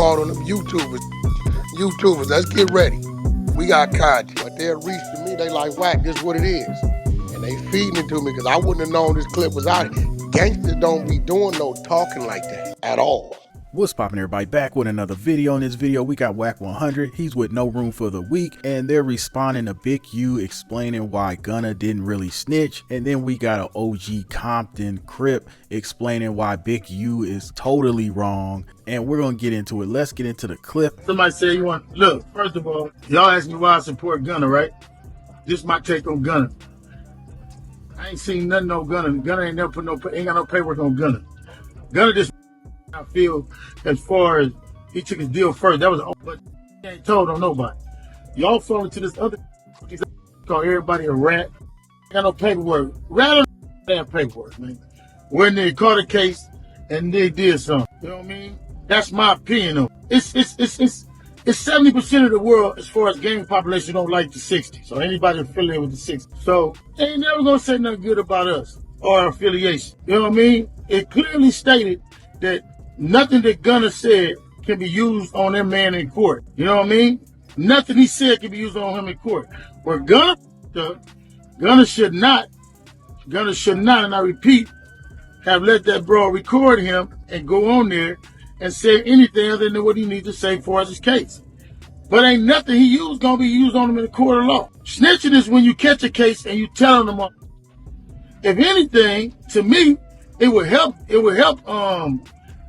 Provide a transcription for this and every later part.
caught on them YouTubers, let's get ready. We got content. But they'll reach to me, they like, Wack, this is what it is. And they feeding it to me because I wouldn't have known this clip was out here. Gangsters don't be doing no talking like that at all. What's poppin', everybody? Back with another video. In this video we got Wack100. He's with No Room for the Weak, and they're responding to Big U explaining why Gunna didn't really snitch. And then we got an OG Compton Crip explaining why Big U is totally wrong, and we're gonna get into it. Let's get into the clip. Somebody say you want, look, first of all, y'all ask me why I support Gunna, right? This is my take on Gunna. I ain't seen nothing on Gunna. Gunna ain't never ain't got no paperwork on Gunna. Gunna just, I feel, as far as he took his deal first, that was, but he ain't told on nobody. Y'all fall into this other, call everybody a rat. Ain't got no paperwork. Rat on damn paperwork, man. When they caught a case and they did something, you know what I mean? That's my opinion of it. It's 70% of the world, as far as gang population, don't like the 60s. So anybody affiliated with the 60s. So they ain't never gonna say nothing good about us or our affiliation. You know what I mean? It clearly stated that nothing that Gunna said can be used on that man in court. You know what I mean? Nothing he said can be used on him in court. Where Gunna should not, and I repeat, have let that bro record him and go on there and say anything other than what he needs to say as far as his case. But ain't nothing he used gonna be used on him in the court of law. Snitching is when you catch a case and you telling them. If anything, to me, it would help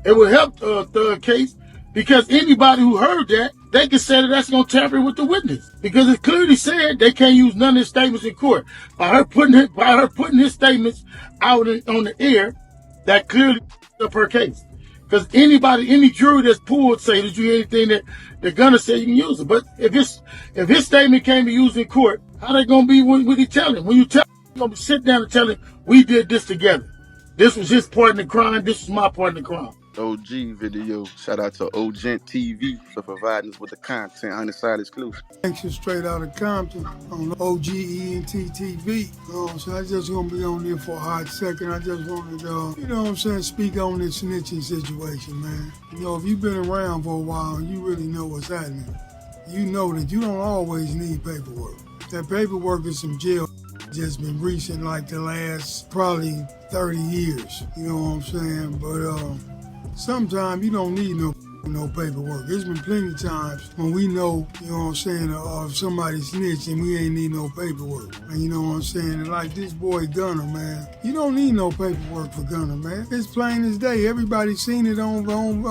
Thugga case, because anybody who heard that, they can say that that's gonna tamper with the witness, because it clearly said they can't use none of his statements in court. By her putting his statements out on the air, that clearly up her case. Because any jury that's pulled say, did you hear anything that Gunna said, you can use it. But if his statement can't be used in court, how they gonna be when he tell him? When you tell him, you're gonna sit down and tell him, we did this together. This was his part in the crime. This was my part in the crime. OG video. Shout out to Gent TV for providing us with the content on the side exclusive. Anxious straight out of Compton on OG ENT TV. So I just gonna be on there for a hot second. I just wanted to, you know what I'm saying, speak on this snitching situation, man. You know, if you've been around for a while, you really know what's happening. You know that you don't always need paperwork. That paperwork is some jail just been recent, like the last probably 30 years. You know what I'm saying? But sometimes you don't need no paperwork. There's been plenty of times when we know, you know what I'm saying, if somebody snitched and we ain't need no paperwork. And you know what I'm saying? And like this boy Gunna, man, you don't need no paperwork for Gunna, man. It's plain as day. Everybody's seen it on film,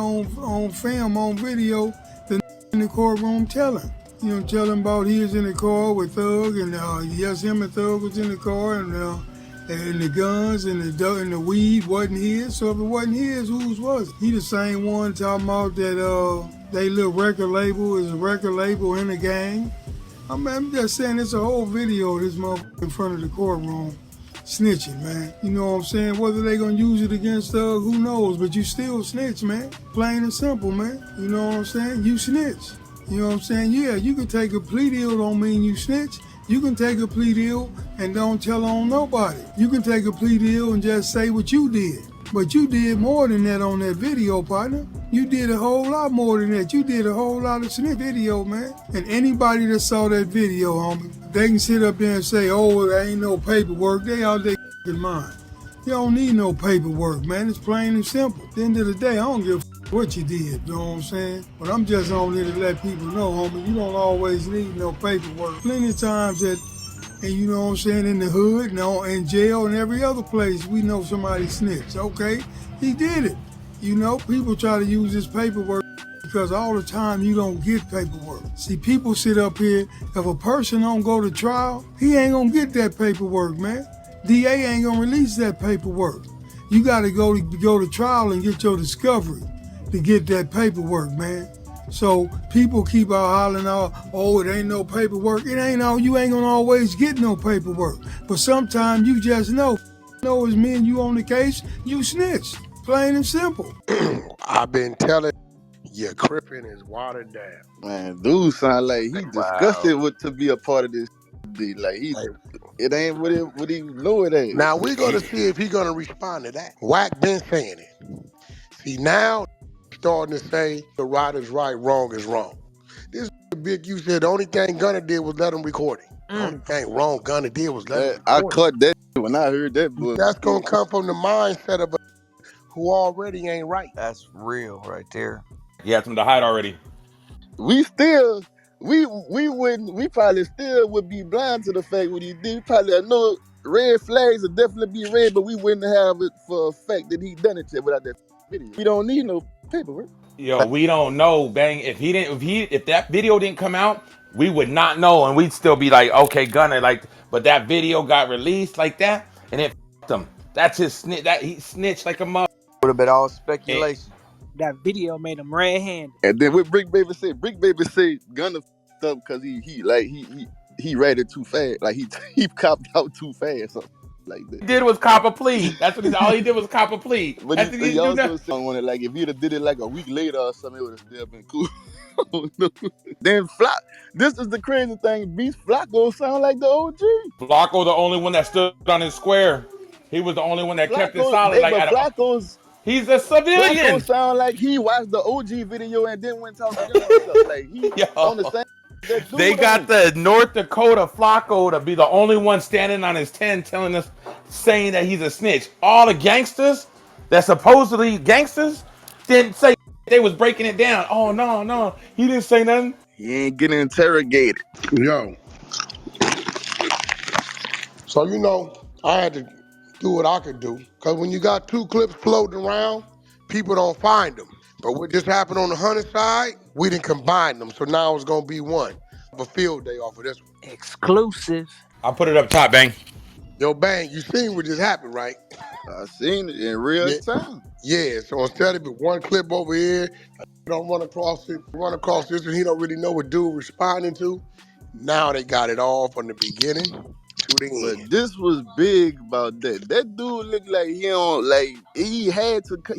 on video. The in the courtroom telling. You know, telling about he was in the car with Thug, and yes, him and Thug was in the car, and the guns and the weed wasn't his. So if it wasn't his, whose was it? He the same one talking about that they little record label is a record label in the gang. I mean, I'm just saying, it's a whole video of this motherfucker in front of the courtroom snitching, man. You know what I'm saying? Whether they gonna use it against Thug, who knows? But you still snitch, man. Plain and simple, man. You know what I'm saying? You snitch. You know what I'm saying? Yeah, you can take a plea deal, don't mean you snitch. You can take a plea deal and don't tell on nobody. You can take a plea deal and just say what you did. But you did more than that on that video, partner. You did a whole lot more than that. You did a whole lot of snitch video, man. And anybody that saw that video, homie, they can sit up there and say, oh, there ain't no paperwork. They out there in mind. You don't need no paperwork, man. It's plain and simple. At the end of the day, I don't give a what you did, you know what I'm saying? But I'm just on here to let people know, homie, you don't always need no paperwork. Plenty of times that, and you know what I'm saying, in the hood, in jail and every other place, we know somebody snitched. Okay, he did it. You know, people try to use this paperwork because all the time you don't get paperwork. See, people sit up here, if a person don't go to trial, he ain't gonna get that paperwork, man. DA ain't gonna release that paperwork. You gotta go to trial and get your discovery to get that paperwork, man. So people keep out hollering out, oh, it ain't no paperwork. It ain't all, you ain't gonna always get no paperwork. But sometimes you just know it's me and you on the case, you snitch. Plain and simple. I've been telling your Crippin' is watered down. Man, dude sound like he disgusted to be a part of this. Like it ain't what he know it ain't. Now we're gonna see if he's gonna respond to that. Wack been saying it. See, now starting to say the right is right, wrong is wrong. This Big U said the only thing Gunna did was let him record it. The only thing wrong Gunna did was let him I record it. caught that when I heard that book. That's gonna come from the mindset of a who already ain't right. That's real right there. You had something to hide already. We still, we wouldn't, we probably still would be blind to the fact what he did. We probably know red flags would definitely be red, but we wouldn't have it for a fact that he done it without that video. We don't need no paperwork. Yo, we don't know, bang. If that video didn't come out, we would not know, and we'd still be like, okay, Gunna, like. But that video got released like that, and it f***ed him. That's his snitch. That he snitched like a mother. Would have been all speculation. That video made him red-handed. And then what Brick Baby said Gunna f***ed up because he read it too fast. Like he copped out too fast. Something like that. He did was cop a plea. That's what all he did was cop a plea. But he also said like if he'd have did it like a week later or something, it would have still been cool. Then this is the crazy thing. Beast Flacco sound like the OG. Flacco, the only one that stood on his square. He was the only one that kept it solid. Like he's a civilian. Flacco sound like he watched the OG video and then went talk to them and stuff. Like he on the same. They got the North Dakota Flacco to be the only one standing on his 10 telling us, saying that he's a snitch. All the gangsters that supposedly gangsters didn't say. They was breaking it down. Oh, no, he didn't say nothing. He ain't getting interrogated. Yo. So, you know, I had to do what I could do. Because when you got two clips floating around, people don't find them. But what just happened on the 100 side, we didn't combine them. So now it's going to be one. A field day off of this one. Exclusive. I'll put it up top, Bang. Yo, Bang, you seen what just happened, right? I seen it in real time. Yeah, so instead of one clip over here, don't run across this, and he don't really know what dude responding to. Now they got it all from the beginning to the end. But this was big about that. That dude looked like he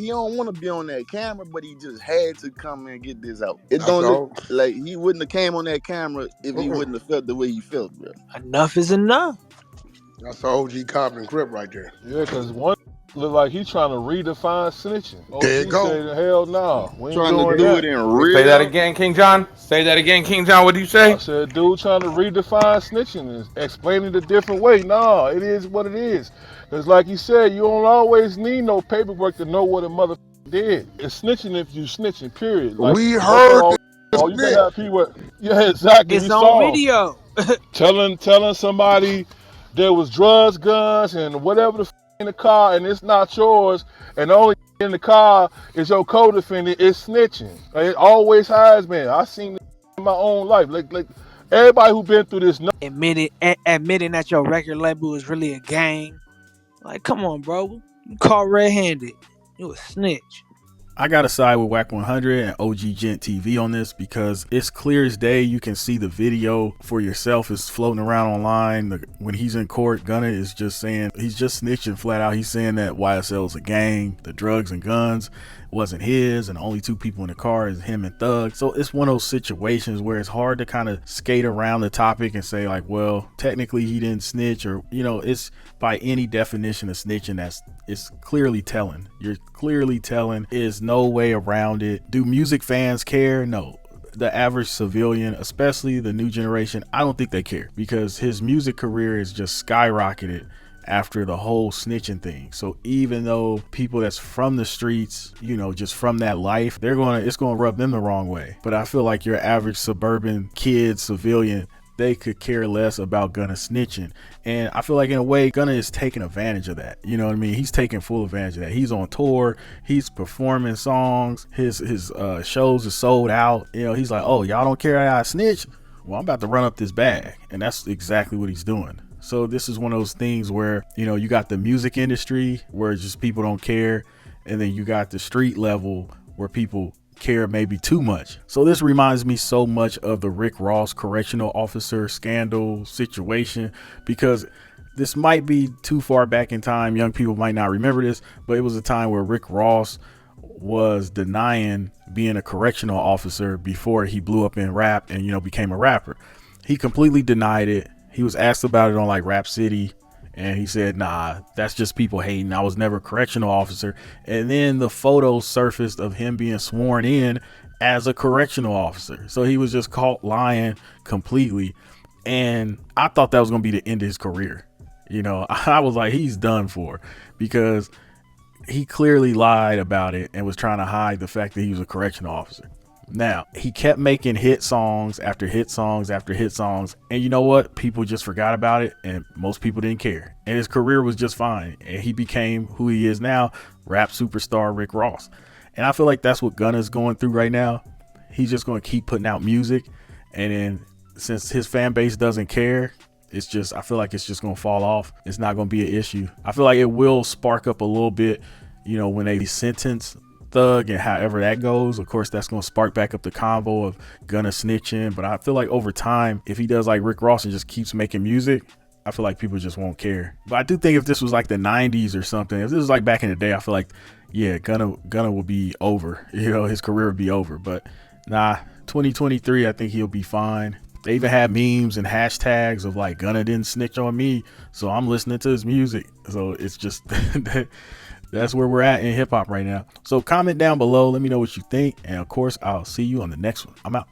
don't want to be on that camera, but he just had to come and get this out. It don't look like he wouldn't have came on that camera if he wouldn't have felt the way he felt, bro. Enough is enough. That's the OG Compton Crip right there. Yeah, because one look like he's trying to redefine snitching. There you go. Said, hell no. We ain't trying to do that. it in real. Say that again, King John. Say that again, King John. What do you say? I said, dude trying to redefine snitching and explain it a different way. No, it is what it is. Because like you said, you don't always need no paperwork to know what a mother did. It's snitching if you snitching, period. Like, we heard oh, you gotta have people. Yeah, exactly. It's on video. telling somebody there was drugs, guns, and whatever the in the car, and it's not yours, and the only in the car is your co-defendant, is snitching. It always has been. I seen it in my own life. Like everybody who been through this. Admitting that your record label is really a gang. Like, come on, bro. You caught red-handed. You a snitch. I gotta side with Wack100 and OG Gent TV on this because it's clear as day. You can see the video for yourself. It's floating around online. When he's in court, Gunna is just saying, he's just snitching flat out. He's saying that YSL is a gang, the drugs and guns wasn't his, and the only two people in the car is him and Thug. So it's one of those situations where it's hard to kind of skate around the topic and say like, well, technically he didn't snitch, or, you know, it's by any definition of snitching, it's clearly telling. You're clearly telling. Is no way around it. Do music fans care? No. The average civilian, especially the new generation, I don't think they care, because his music career is just skyrocketed after the whole snitching thing. So even though people that's from the streets, you know, just from that life, it's gonna rub them the wrong way. But I feel like your average suburban kid, civilian, they could care less about Gunna snitching. And I feel like in a way Gunna is taking advantage of that. You know what I mean? He's taking full advantage of that. He's on tour, he's performing songs, his shows are sold out. You know, he's like, oh, y'all don't care how I snitch? Well, I'm about to run up this bag. And that's exactly what he's doing. So this is one of those things where, you know, you got the music industry where just people don't care, and then you got the street level where people care maybe too much. So this reminds me so much of the Rick Ross correctional officer scandal situation, because this might be too far back in time. Young people might not remember this, but it was a time where Rick Ross was denying being a correctional officer before he blew up in rap and, you know, became a rapper. He completely denied it. He was asked about it on like Rap City, And he said, nah, that's just people hating. I was never a correctional officer. And then the photo surfaced of him being sworn in as a correctional officer. So he was just caught lying completely. And I thought that was going to be the end of his career. You know, I was like, he's done for, because he clearly lied about it and was trying to hide the fact that he was a correctional officer. Now, he kept making hit songs after hit songs after hit songs. And you know what? People just forgot about it, and most people didn't care. And his career was just fine. And he became who he is now, rap superstar Rick Ross. And I feel like that's what Gunna's going through right now. He's just going to keep putting out music. And then since his fan base doesn't care, it's just, I feel like it's just going to fall off. It's not going to be an issue. I feel like it will spark up a little bit, you know, when they sentence Thug and however that goes. Of course, that's going to spark back up the convo of Gunna snitching. But I feel like over time, if he does like Rick Ross and just keeps making music, I feel like people just won't care. But I do think if this was like the 90s or something, if this was like back in the day, I feel like, yeah, Gunna will be over. You know, his career would be over. But nah, 2023, I think he'll be fine. They even had memes and hashtags of like, Gunna didn't snitch on me, so I'm listening to his music. So it's just that's where we're at in hip hop right now. So comment down below, let me know what you think, and of course I'll see you on the next one. I'm out.